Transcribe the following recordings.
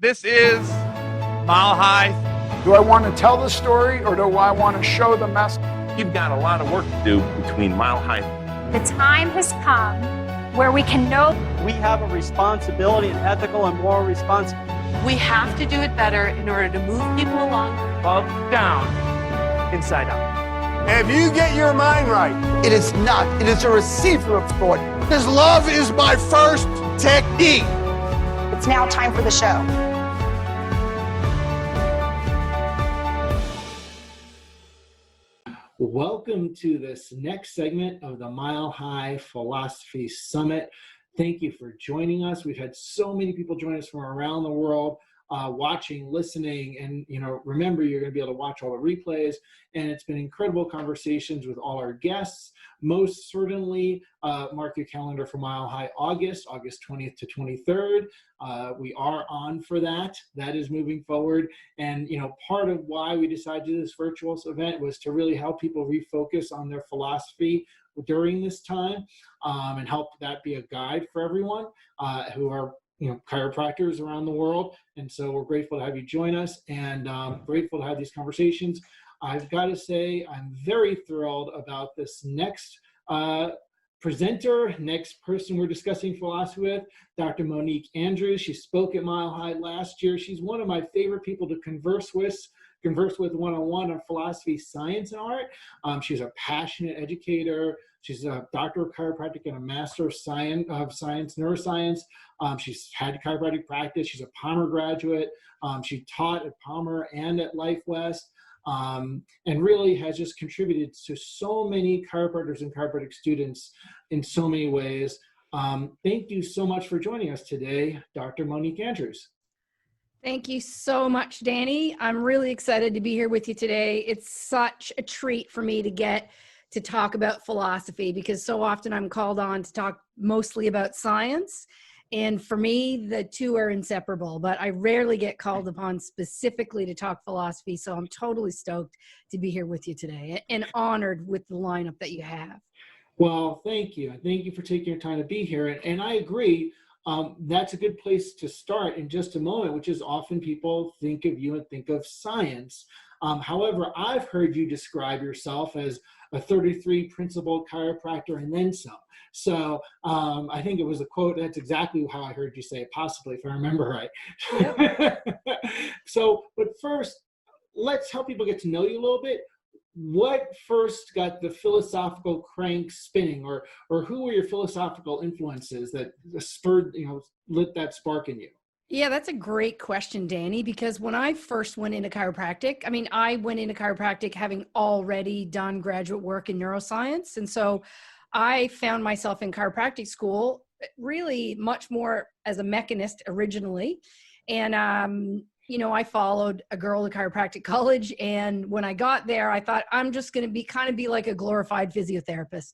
This is Mile High. Do I want to tell the story or do I want to show the message? You've got a lot of work to do between Mile High. The time has come where we can know we have a responsibility, an ethical and moral responsibility. We have to do it better in order to move people along. Up, down, inside out. If you get your mind right, it is not. It is a receiver of thought. His love is my first technique. it's now time for the show. Welcome to this next segment of the Mile High Philosophy Summit. Thank you for joining us. We've had so many people join us from around the world, watching, listening, and remember, you're going to be able to watch all the replays. And it's been incredible conversations with all our guests. Most certainly, mark your calendar for Mile High August 20th to 23rd. We are on for that. That is moving forward. And part of why we decided to do this virtual event was to really help people refocus on their philosophy during this time, and help that be a guide for everyone who are chiropractors around the world. And so we're grateful to have you join us, and grateful to have these conversations. I've got to say, I'm very thrilled about this next presenter, next person we're discussing philosophy with, Dr. Monique Andrews. She spoke at Mile High last year. She's one of my favorite people to converse with one-on-one on philosophy, science, and art. She's a passionate educator. She's a doctor of chiropractic and a master of science, neuroscience. She's had chiropractic practice. She's a Palmer graduate. She taught at Palmer and at Life West, and really has just contributed to so many chiropractors and chiropractic students in so many ways. Thank you so much for joining us today, Dr. Monique Andrews. Thank you so much, Danny. I'm really excited to be here with you today. It's such a treat for me to get to talk about philosophy, because so often I'm called on to talk mostly about science. And for me, the two are inseparable, but I rarely get called upon specifically to talk philosophy. So I'm totally stoked to be here with you today and honored with the lineup that you have. Well, thank you. Thank you for taking your time to be here. And I agree. That's a good place to start in just a moment, which is often people think of you and think of science. However, I've heard you describe yourself as a 33 principled chiropractor and then some. So I think it was a quote. That's exactly how I heard you say it, possibly, if I remember right. Yep. But first, let's help people get to know you a little bit. What first got the philosophical crank spinning, or who were your philosophical influences that spurred, lit that spark in you? Yeah, that's a great question, Danny, because when I first went into chiropractic, I went into chiropractic having already done graduate work in neuroscience. And so I found myself in chiropractic school really much more as a mechanist originally. And, I followed a girl to Chiropractic College. And when I got there, I thought I'm just going to be like a glorified physiotherapist.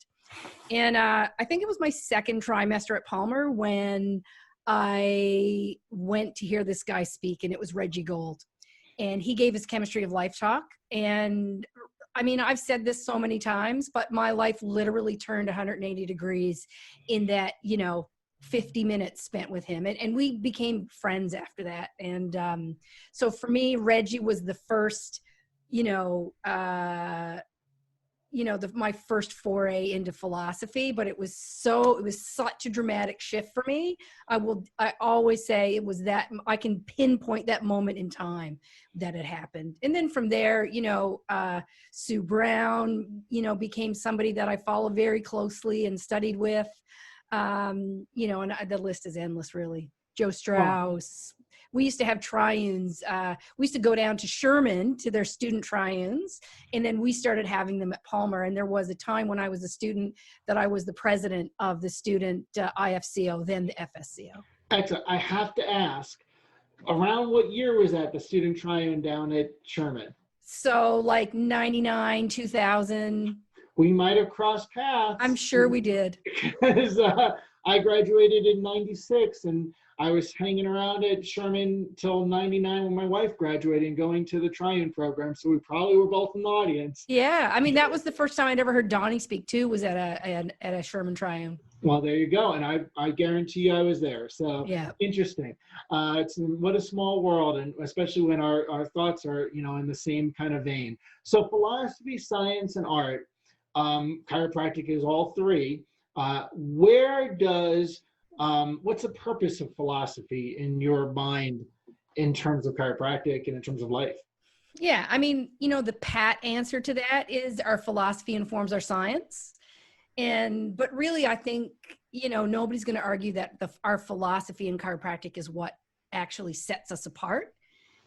And I think it was my second trimester at Palmer when I went to hear this guy speak, and it was Reggie Gold. And he gave his Chemistry of Life talk. And I've said this so many times, but my life literally turned 180 degrees in that, 50 minutes spent with him. And we became friends after that. And so for me, Reggie was the first, my first foray into philosophy, but it was such a dramatic shift for me. I always say it was that I can pinpoint that moment in time that it happened. And then from there, Sue Brown, became somebody that I follow very closely and studied with. And the list is endless, really. Joe Strauss. We used to have triunes. We used to go down to Sherman to their student triunes, and then we started having them at Palmer. And there was a time when I was a student that I was the president of the student IFCO, then the FSCO. Excellent. I have to ask, around what year was that, the student triune down at Sherman? So like 99, 2000. We might have crossed paths. I'm sure we did. Because I graduated in 96, and I was hanging around at Sherman till 99 when my wife graduated and going to the Triune program. So we probably were both in the audience. Yeah. That was the first time I'd ever heard Donnie speak too, was at a Sherman Triune. Well, there you go. And I guarantee you I was there. So Yeah. interesting. What a small world, and especially when our thoughts are, in the same kind of vein. So philosophy, science, and art, chiropractic is all three. What's the purpose of philosophy in your mind in terms of chiropractic and in terms of life? Yeah. I mean, the pat answer to that is our philosophy informs our science. But really, I think, nobody's going to argue that our philosophy in chiropractic is what actually sets us apart.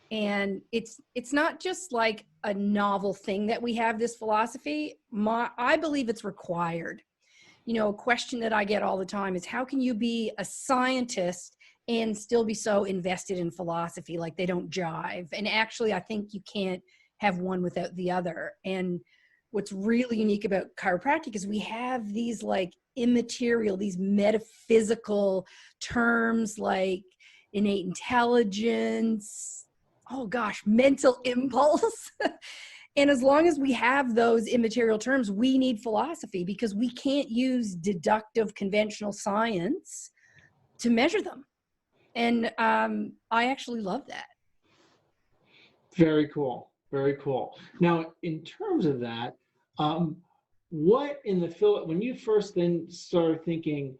And it's not just like a novel thing that we have this philosophy. I believe it's required. A question that I get all the time is, how can you be a scientist and still be so invested in philosophy? Like, they don't jive. And actually, I think you can't have one without the other. And what's really unique about chiropractic is we have these like immaterial, these metaphysical terms like innate intelligence, mental impulse. And as long as we have those immaterial terms, we need philosophy, because we can't use deductive conventional science to measure them. And I actually love that. Very cool. Very cool. Now, in terms of that, when you first then started thinking,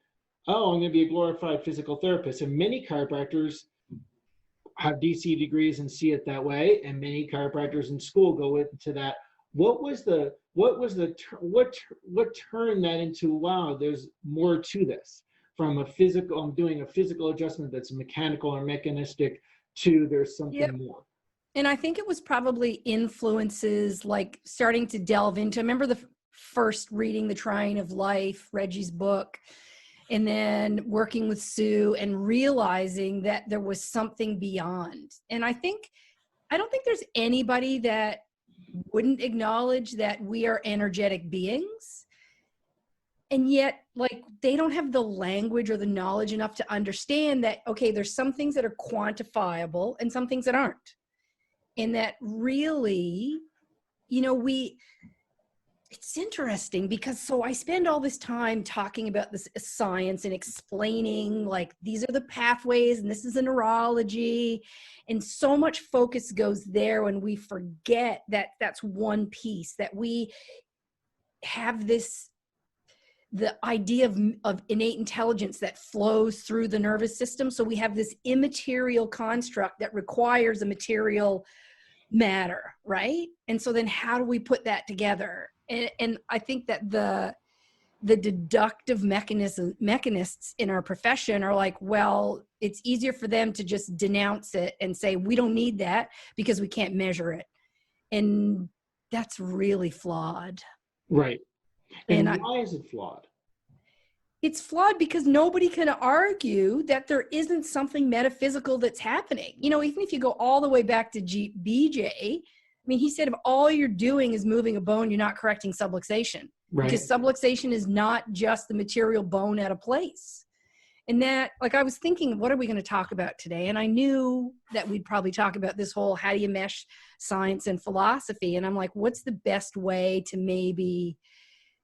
oh, I'm going to be a glorified physical therapist, and many chiropractors have DC degrees and see it that way, and many chiropractors in school go into that. What turned that into, wow, there's more to this, from I'm doing a physical adjustment that's mechanical or mechanistic, to there's something more? And I think it was probably influences like starting to delve into, I remember the first reading The Trying of Life, Reggie's book, and then working with Sue and realizing that there was something beyond. And I don't think there's anybody that wouldn't acknowledge that we are energetic beings. And yet, like, they don't have the language or the knowledge enough to understand that, okay, there's some things that are quantifiable and some things that aren't. And that really, it's interesting because so I spend all this time talking about this science and explaining, like, these are the pathways and this is a neurology. And so much focus goes there when we forget that that's one piece, that we have the idea of innate intelligence that flows through the nervous system. So we have this immaterial construct that requires a material matter, right? And so then how do we put that together? And I think that the deductive mechanists in our profession are like, well, it's easier for them to just denounce it and say, we don't need that because we can't measure it. And that's really flawed. Right. And why is it flawed? It's flawed because nobody can argue that there isn't something metaphysical that's happening. Even if you go all the way back to BJ, I mean, he said, if all you're doing is moving a bone, you're not correcting subluxation. Right. Because subluxation is not just the material bone out of place. And that, like, I was thinking, what are we going to talk about today? And I knew that we'd probably talk about this whole, how do you mesh science and philosophy? And I'm like, what's the best way to maybe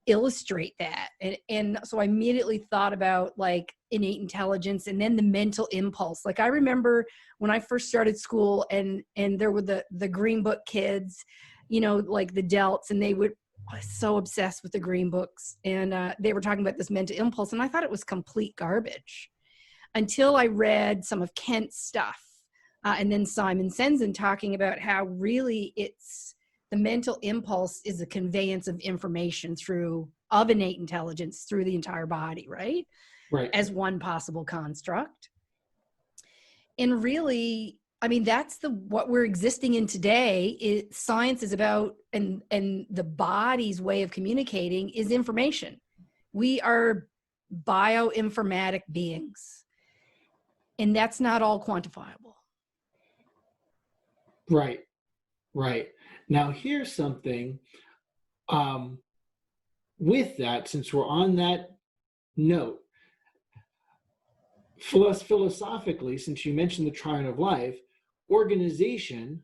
illustrate that? And so I immediately thought about like innate intelligence and then the mental impulse. Like, I remember when I first started school and there were the Green Book kids, like the Delts, and I was so obsessed with the Green Books, and they were talking about this mental impulse, and I thought it was complete garbage until I read some of Kent's stuff, and then Simon Sensen talking about how really the mental impulse is a conveyance of information of innate intelligence through the entire body, right? Right. As one possible construct. And really, I mean, that's what we're existing in today. Science is about, and the body's way of communicating is information. We are bioinformatic beings, and that's not all quantifiable. Right. Right. Now, here's something with that, since we're on that note, philosophically, since you mentioned the Trying of Life, organization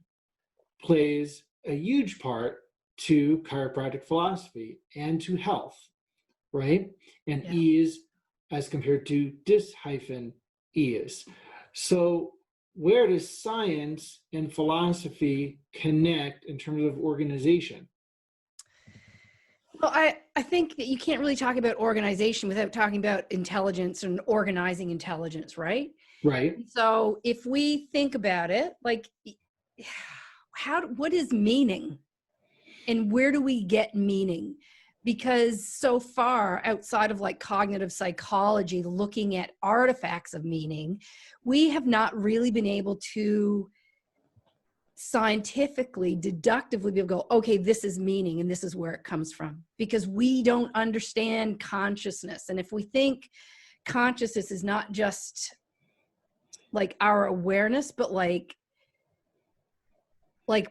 plays a huge part to chiropractic philosophy and to health, right? And ease as compared to dis-ease. So where does science and philosophy connect in terms of organization? Well, I think that you can't really talk about organization without talking about intelligence and organizing intelligence, right? Right. So if we think about it, like, what is meaning? And where do we get meaning? Because so far, outside of like cognitive psychology, looking at artifacts of meaning, we have not really been able to scientifically, deductively be able to go, okay, this is meaning and this is where it comes from, because we don't understand consciousness. And if we think consciousness is not just like our awareness, but like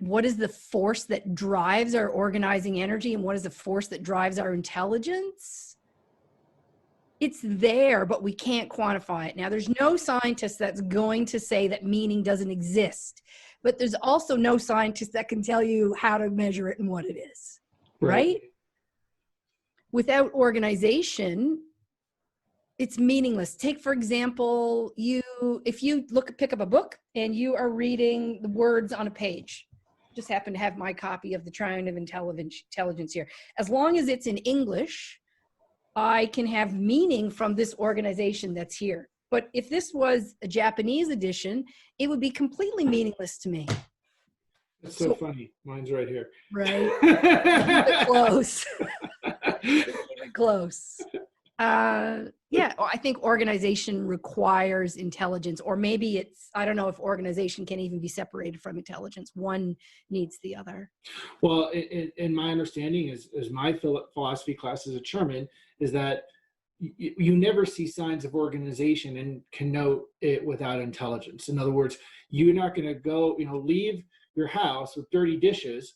what is the force that drives our organizing energy, and what is the force that drives our intelligence? It's there, but we can't quantify it. Now, there's no scientist that's going to say that meaning doesn't exist, but there's also no scientist that can tell you how to measure it and what it is, right? Without organization, it's meaningless. Take, for example, if you pick up a book and you are reading the words on a page, just happen to have my copy of The Triumph of Intelligence here. As long as it's in English, I can have meaning from this organization that's here. But if this was a Japanese edition, it would be completely meaningless to me. That's so funny. Mine's right here. Right? Keep it close. Keep it close. Yeah, I think organization requires intelligence, or maybe I don't know if organization can even be separated from intelligence. One needs the other. Well, in my understanding, as my philosophy class as a chairman, is that you never see signs of organization and connote it without intelligence. In other words, you're not going to go, leave your house with dirty dishes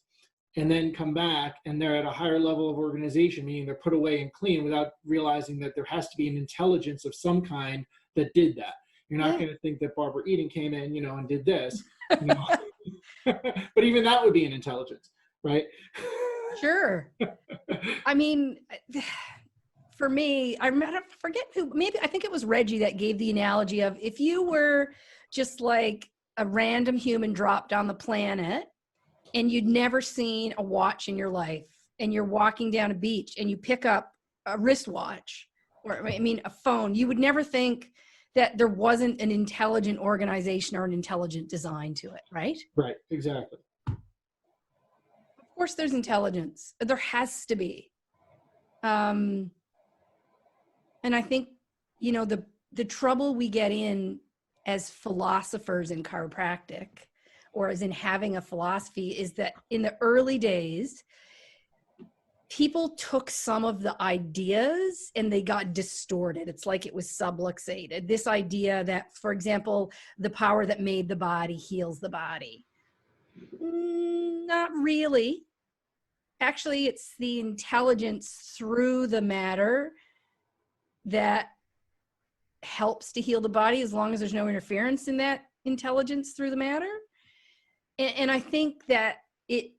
and then come back and they're at a higher level of organization, meaning they're put away and clean, without realizing that there has to be an intelligence of some kind that did that. You're not going to think that Barbara Eden came in, and did this. But even that would be an intelligence, right? Sure. I mean, for me, I forget who, maybe I think it was Reggie that gave the analogy of, if you were just like a random human dropped on the planet and you'd never seen a watch in your life, and you're walking down a beach and you pick up a wristwatch, or a phone, you would never think that there wasn't an intelligent organization or an intelligent design to it, right? Right, exactly. Of course there's intelligence. There has to be. And I think, the trouble we get in as philosophers in chiropractic, or as in having a philosophy, is that in the early days, people took some of the ideas and they got distorted. It's like it was subluxated. This idea that, for example, the power that made the body heals the body. Not really. Actually, it's the intelligence through the matter that helps to heal the body, as long as there's no interference in that intelligence through the matter. And I think that it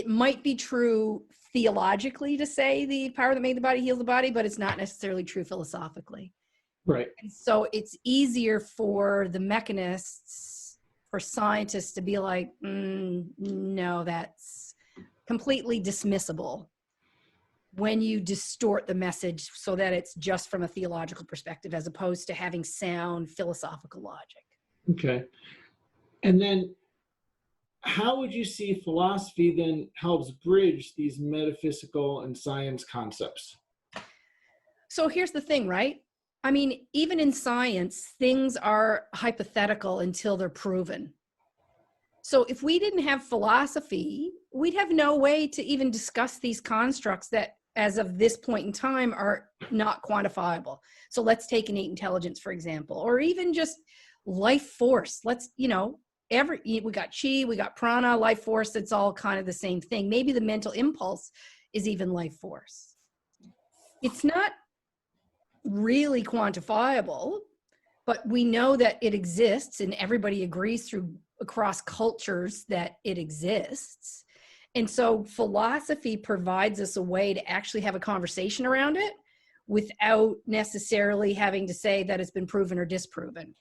might be true theologically to say the power that made the body heals the body, but it's not necessarily true philosophically. Right. And so it's easier for the mechanists, for scientists to be like, no, that's completely dismissible, when you distort the message so that it's just from a theological perspective, as opposed to having sound philosophical logic. Okay. And then how would you see philosophy then helps bridge these metaphysical and science concepts? So here's the thing, right? I mean, even in science, things are hypothetical until they're proven. So if we didn't have philosophy, we'd have no way to even discuss these constructs that, as of this point in time, are not quantifiable. So let's take innate intelligence, for example, or even just life force. We got chi, we got prana, life force. It's all kind of the same thing. Maybe the mental impulse is even life force. It's not really quantifiable, but we know that it exists, and everybody agrees across cultures that it exists. And so philosophy provides us a way to actually have a conversation around it without necessarily having to say that it's been proven or disproven.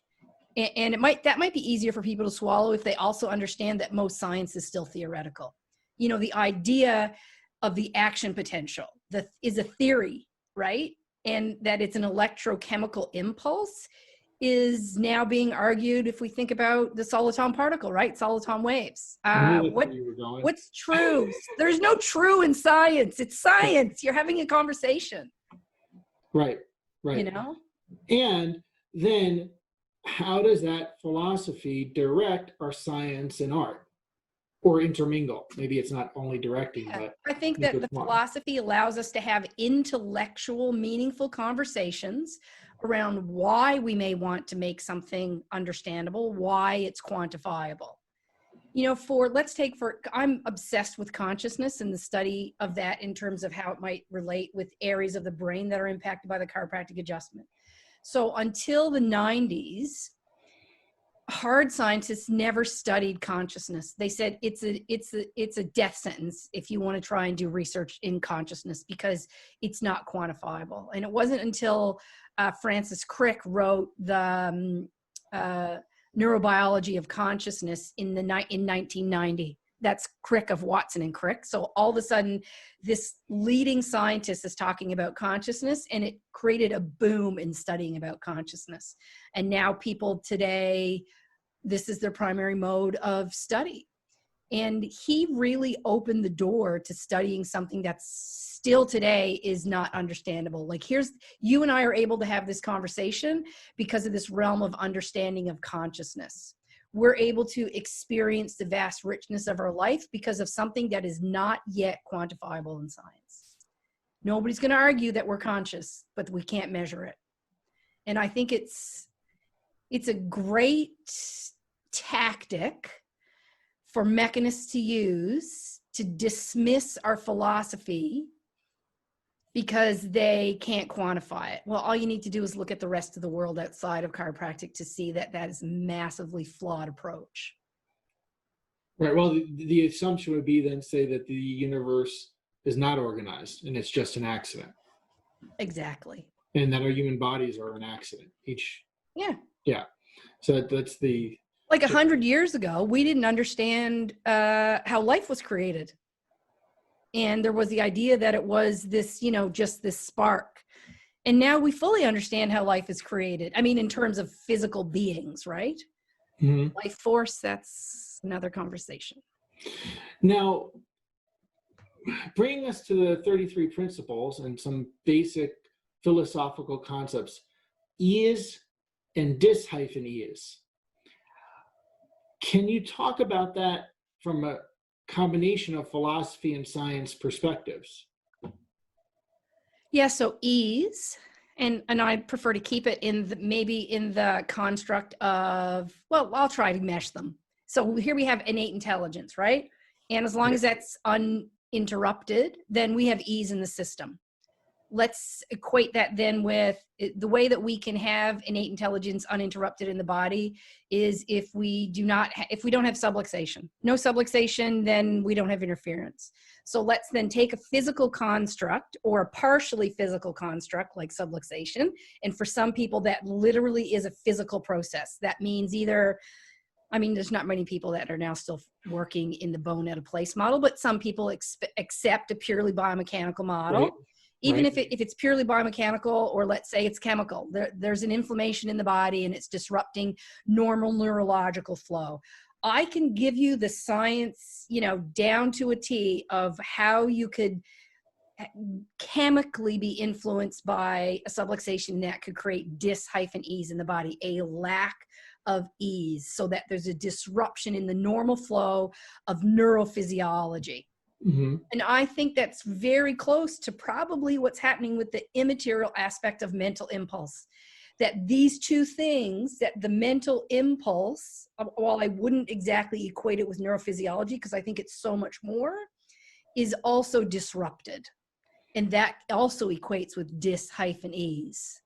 And that might be easier for people to swallow if they also understand that most science is still theoretical. You know, the idea of the action potential is a theory, right? And that it's an electrochemical impulse is now being argued if we think about the soliton particle, right? Soliton waves. What's true? There's no true in science. It's science. You're having a conversation. Right. You know? And then how does that philosophy direct our science and art? Or intermingle? Maybe it's not only directing, but I think that the philosophy allows us to have intellectual, meaningful conversations around why we may want to make something understandable, why it's quantifiable. You know, I'm obsessed with consciousness and the study of that in terms of how it might relate with areas of the brain that are impacted by the chiropractic adjustment. So until the 90s, hard scientists never studied consciousness. They said it's a death sentence if you want to try and do research in consciousness because it's not quantifiable. And it wasn't until Francis Crick wrote the Neurobiology of Consciousness in 1990. That's Crick of Watson and Crick. So all of a sudden, this leading scientist is talking about consciousness, and it created a boom in studying about consciousness. And now people today, this is their primary mode of study. And he really opened the door to studying something that's still today is not understandable. Like you and I are able to have this conversation because of this realm of understanding of consciousness. We're able to experience the vast richness of our life because of something that is not yet quantifiable in science. Nobody's going to argue that we're conscious, but we can't measure it. And I think it's a great tactic for mechanists to use to dismiss our philosophy because they can't quantify it. Well, all you need to do is look at the rest of the world outside of chiropractic to see that that is a massively flawed approach. Right. Well, the assumption would be then say that the universe is not organized and it's just an accident. Exactly. And that our human bodies are an accident. Yeah. So that's like 100 years ago, we didn't understand how life was created. And there was the idea that it was this, just this spark. And now we fully understand how life is created. I mean, in terms of physical beings, right? Mm-hmm. Life force, that's another conversation. Now, bringing us to the 33 principles and some basic philosophical concepts, ease and dis-ease. Can you talk about that from a combination of philosophy and science perspectives? Yeah, so ease, and I prefer to keep it maybe in the construct of, well, I'll try to mesh them. So here we have innate intelligence, right? And as long as that's uninterrupted, then we have ease in the system. Let's equate that then with the way that we can have innate intelligence uninterrupted in the body is if we don't have subluxation. No subluxation, then we don't have interference. So let's then take a physical construct or a partially physical construct like subluxation. And for some people, that literally is a physical process. That means there's not many people that are now still working in the bone at a place model, but some people accept a purely biomechanical model. Right. Even if it's purely biomechanical, or let's say it's chemical, there's an inflammation in the body and it's disrupting normal neurological flow. I can give you the science, down to a T of how you could chemically be influenced by a subluxation that could create dis-ease in the body, a lack of ease, so that there's a disruption in the normal flow of neurophysiology. Mm-hmm. And I think that's very close to probably what's happening with the immaterial aspect of mental impulse. That these two things, that the mental impulse, while I wouldn't exactly equate it with neurophysiology because I think it's so much more, is also disrupted. And that also equates with dis-ease.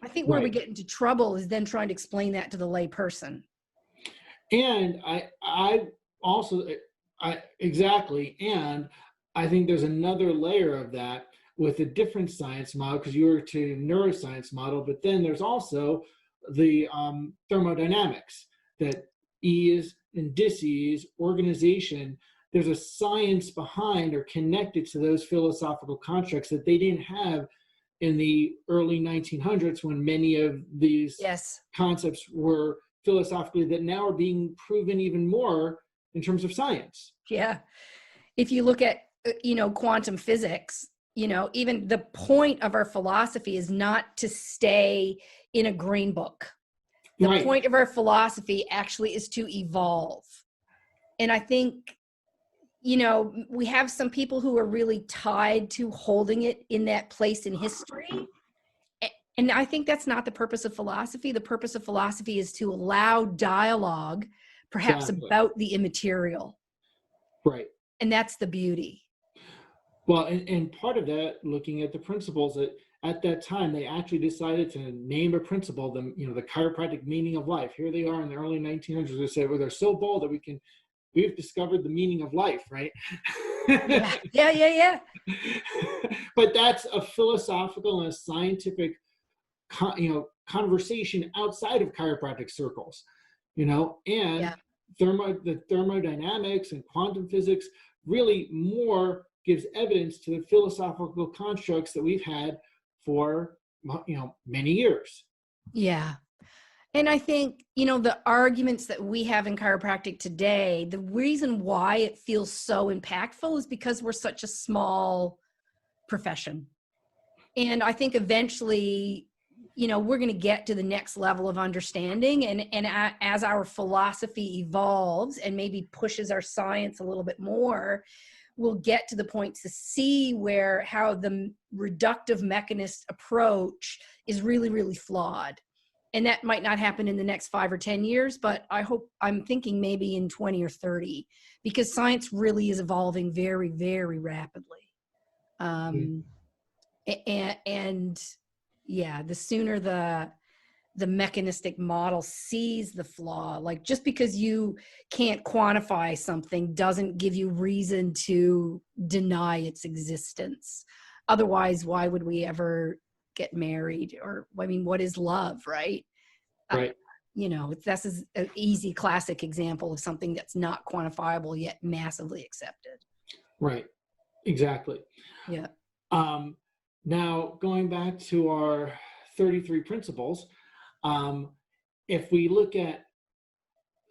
I think where we get into trouble is then trying to explain that to the lay person. And I also... exactly. And I think there's another layer of that. with a different science model, because you were to neuroscience model, but then there's also the thermodynamics, that ease and dis-ease, organization, there's a science behind or connected to those philosophical constructs that they didn't have in the early 1900s, when many of these concepts were philosophically, that now are being proven even more in terms of science. Yeah. If you look at, quantum physics, even the point of our philosophy is not to stay in a green book. The point of our philosophy actually is to evolve. And I think, we have some people who are really tied to holding it in that place in history. And I think that's not the purpose of philosophy. The purpose of philosophy is to allow dialogue, perhaps about the immaterial. Right. And that's the beauty. Well, and part of that, looking at the principles, that at that time they actually decided to name a principle, the chiropractic meaning of life. Here they are in the early 1900s. They said, well, they're so bold that we've discovered the meaning of life, right? Yeah. But that's a philosophical and a scientific, conversation outside of chiropractic circles, and the thermodynamics and quantum physics really more gives evidence to the philosophical constructs that we've had for, many years. Yeah. And I think, the arguments that we have in chiropractic today, the reason why it feels so impactful is because we're such a small profession. And I think eventually, we're going to get to the next level of understanding. And as our philosophy evolves and maybe pushes our science a little bit more, we'll get to the point to see how the reductive mechanist approach is really, really flawed. And that might not happen in the next 5 or 10 years, but I'm thinking maybe in 20 or 30, because science really is evolving very, very rapidly. And the sooner the mechanistic model sees the flaw, like just because you can't quantify something doesn't give you reason to deny its existence. Otherwise, why would we ever get married? Or, what is love, right? Right. This is an easy classic example of something that's not quantifiable yet massively accepted. Right. Exactly. Yeah. Now, going back to our 33 principles, if we look at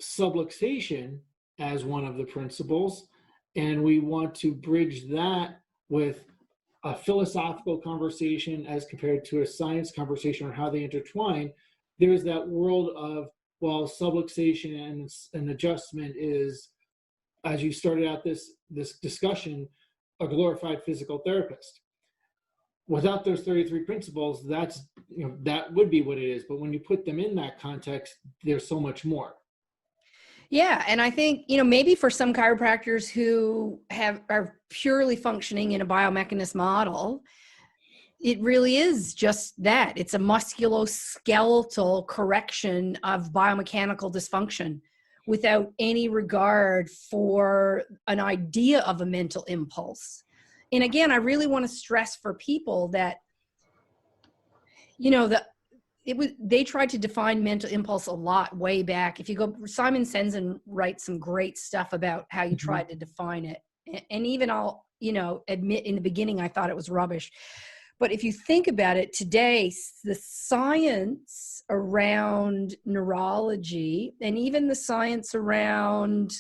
subluxation as one of the principles, and we want to bridge that with a philosophical conversation as compared to a science conversation, or how they intertwine, there's that world of, subluxation and adjustment is, as you started out this discussion, a glorified physical therapist. Without those 33 principles, that would be what it is. But when you put them in that context, there's so much more. Yeah. And I think, maybe for some chiropractors who are purely functioning in a biomechanist model, it really is just that. It's a musculoskeletal correction of biomechanical dysfunction without any regard for an idea of a mental impulse. And again, I really want to stress for people that, they tried to define mental impulse a lot way back. If you go, Simon Sensen writes some great stuff about how you tried to define it. And even I'll, admit in the beginning, I thought it was rubbish. But if you think about it today, the science around neurology and even the science around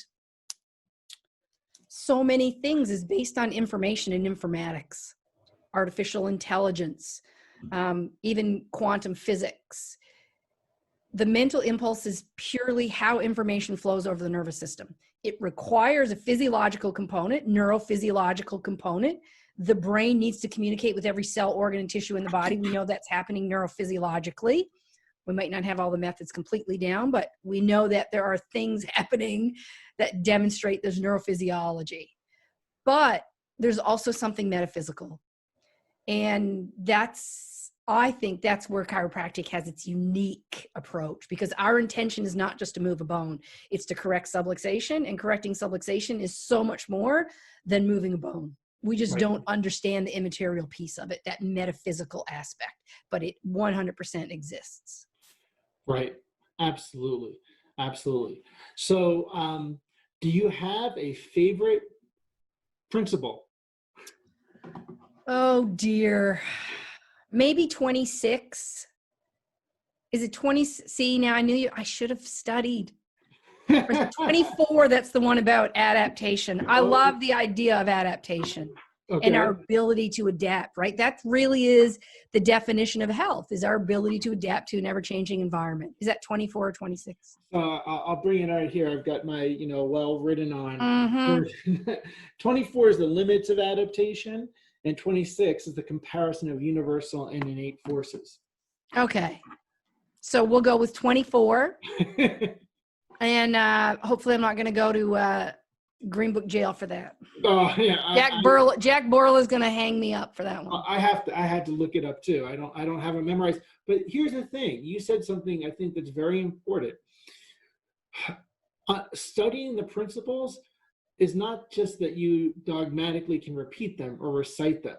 so many things is based on information and informatics, artificial intelligence, even quantum physics. The mental impulse is purely how information flows over the nervous system. It requires a physiological component, neurophysiological component. The brain needs to communicate with every cell, organ, and tissue in the body. We know that's happening neurophysiologically. We might not have all the methods completely down, but we know that there are things happening that demonstrate there's neurophysiology. But there's also something metaphysical. And I think that's where chiropractic has its unique approach, because our intention is not just to move a bone, it's to correct subluxation, and correcting subluxation is so much more than moving a bone. We just Right. don't understand the immaterial piece of it, that metaphysical aspect, but it 100% exists. Right. Absolutely. Absolutely. So, do you have a favorite principle? Oh dear. Maybe 26. Is it 20? See, now I should have studied. Or is it 24? That's the one about adaptation. I love the idea of adaptation and our ability to adapt, right? That really is the definition of health, is our ability to adapt to an ever-changing environment. Is that 24 or 26? I'll bring it out here. I've got my, well written on. Mm-hmm. 24 is the limits of adaptation, and 26 is the comparison of universal and innate forces. Okay. So we'll go with 24. And hopefully I'm not going to go to Green Book jail for that. Oh yeah, Jack Borla is going to hang me up for that one. I had to look it up too. I don't have it memorized. But here's the thing: you said something I think that's very important. Studying the principles is not just that you dogmatically can repeat them or recite them.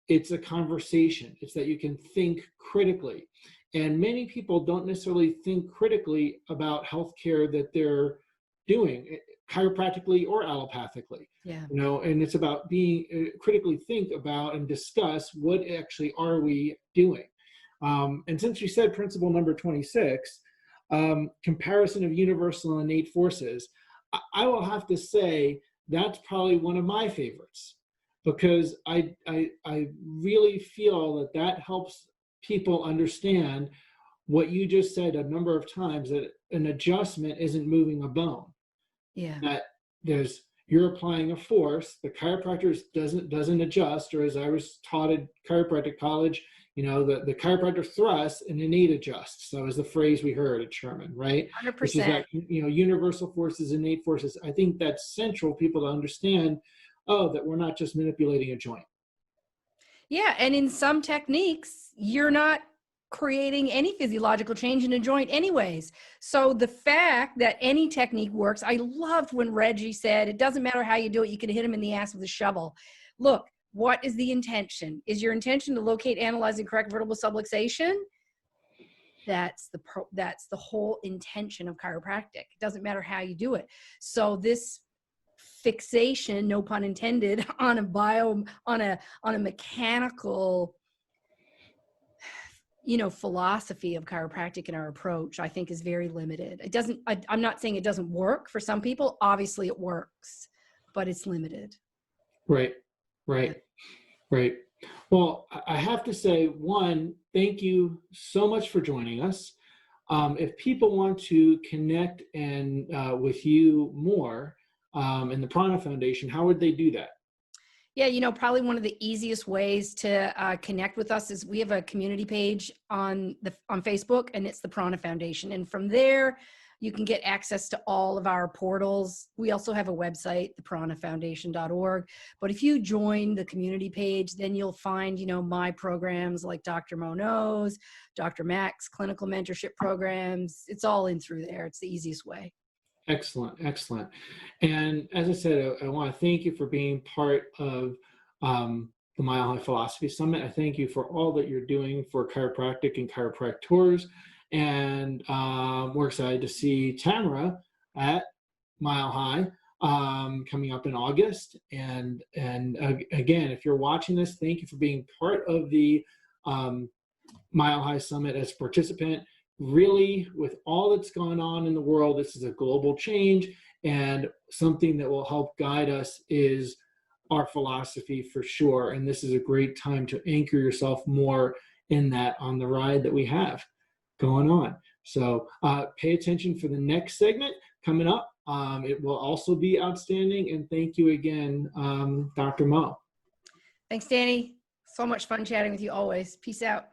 It's a conversation. It's that you can think critically. And many people don't necessarily think critically about healthcare that they're doing, chiropractically or allopathically. Yeah. And it's about being critically think about and discuss what actually are we doing. And since you said principle number 26, comparison of universal and innate forces, I will have to say that's probably one of my favorites, because I really feel that helps people understand what you just said a number of times, that an adjustment isn't moving a bone. Yeah. That you're applying a force, the chiropractor doesn't adjust, or as I was taught at Chiropractic College, the chiropractor thrusts and innate adjusts. So is the phrase we heard at Sherman, right? 100%. Which is that, universal forces, innate forces. I think that's central people to understand, that we're not just manipulating a joint. Yeah, and in some techniques, you're not creating any physiological change in a joint anyways. So the fact that any technique works, I loved when Reggie said, it doesn't matter how you do it, you can hit him in the ass with a shovel. Look, what is the intention? Is your intention to locate, analyze, and correct vertebral subluxation? That's the whole intention of chiropractic. It doesn't matter how you do it. So this fixation, no pun intended, on a mechanical, philosophy of chiropractic and our approach, I think is very limited. I'm not saying it doesn't work for some people. Obviously it works, but it's limited. Right. Well, I have to say, one, thank you so much for joining us. If people want to connect with you more, and the Prana Foundation, how would they do that? Yeah, probably one of the easiest ways to connect with us is we have a community page on Facebook, and it's the Prana Foundation. And from there, you can get access to all of our portals. We also have a website, thepranafoundation.org. But if you join the community page, then you'll find, my programs like Dr. Mo Knows, Dr. Mac's clinical mentorship programs. It's all in through there. It's the easiest way. Excellent. And as I said, I want to thank you for being part of the Mile High Philosophy Summit. I thank you for all that you're doing for chiropractic and chiropractors. And we're excited to see Tamara at Mile High coming up in August. And again, if you're watching this, thank you for being part of the Mile High Summit as a participant. Really, with all that's gone on in the world, this is a global change, and something that will help guide us is our philosophy for sure. And this is a great time to anchor yourself more in that on the ride that we have going on. So pay attention for the next segment coming up. It will also be outstanding. And thank you again, Dr. Mo. Thanks, Danny. So much fun chatting with you always. Peace out.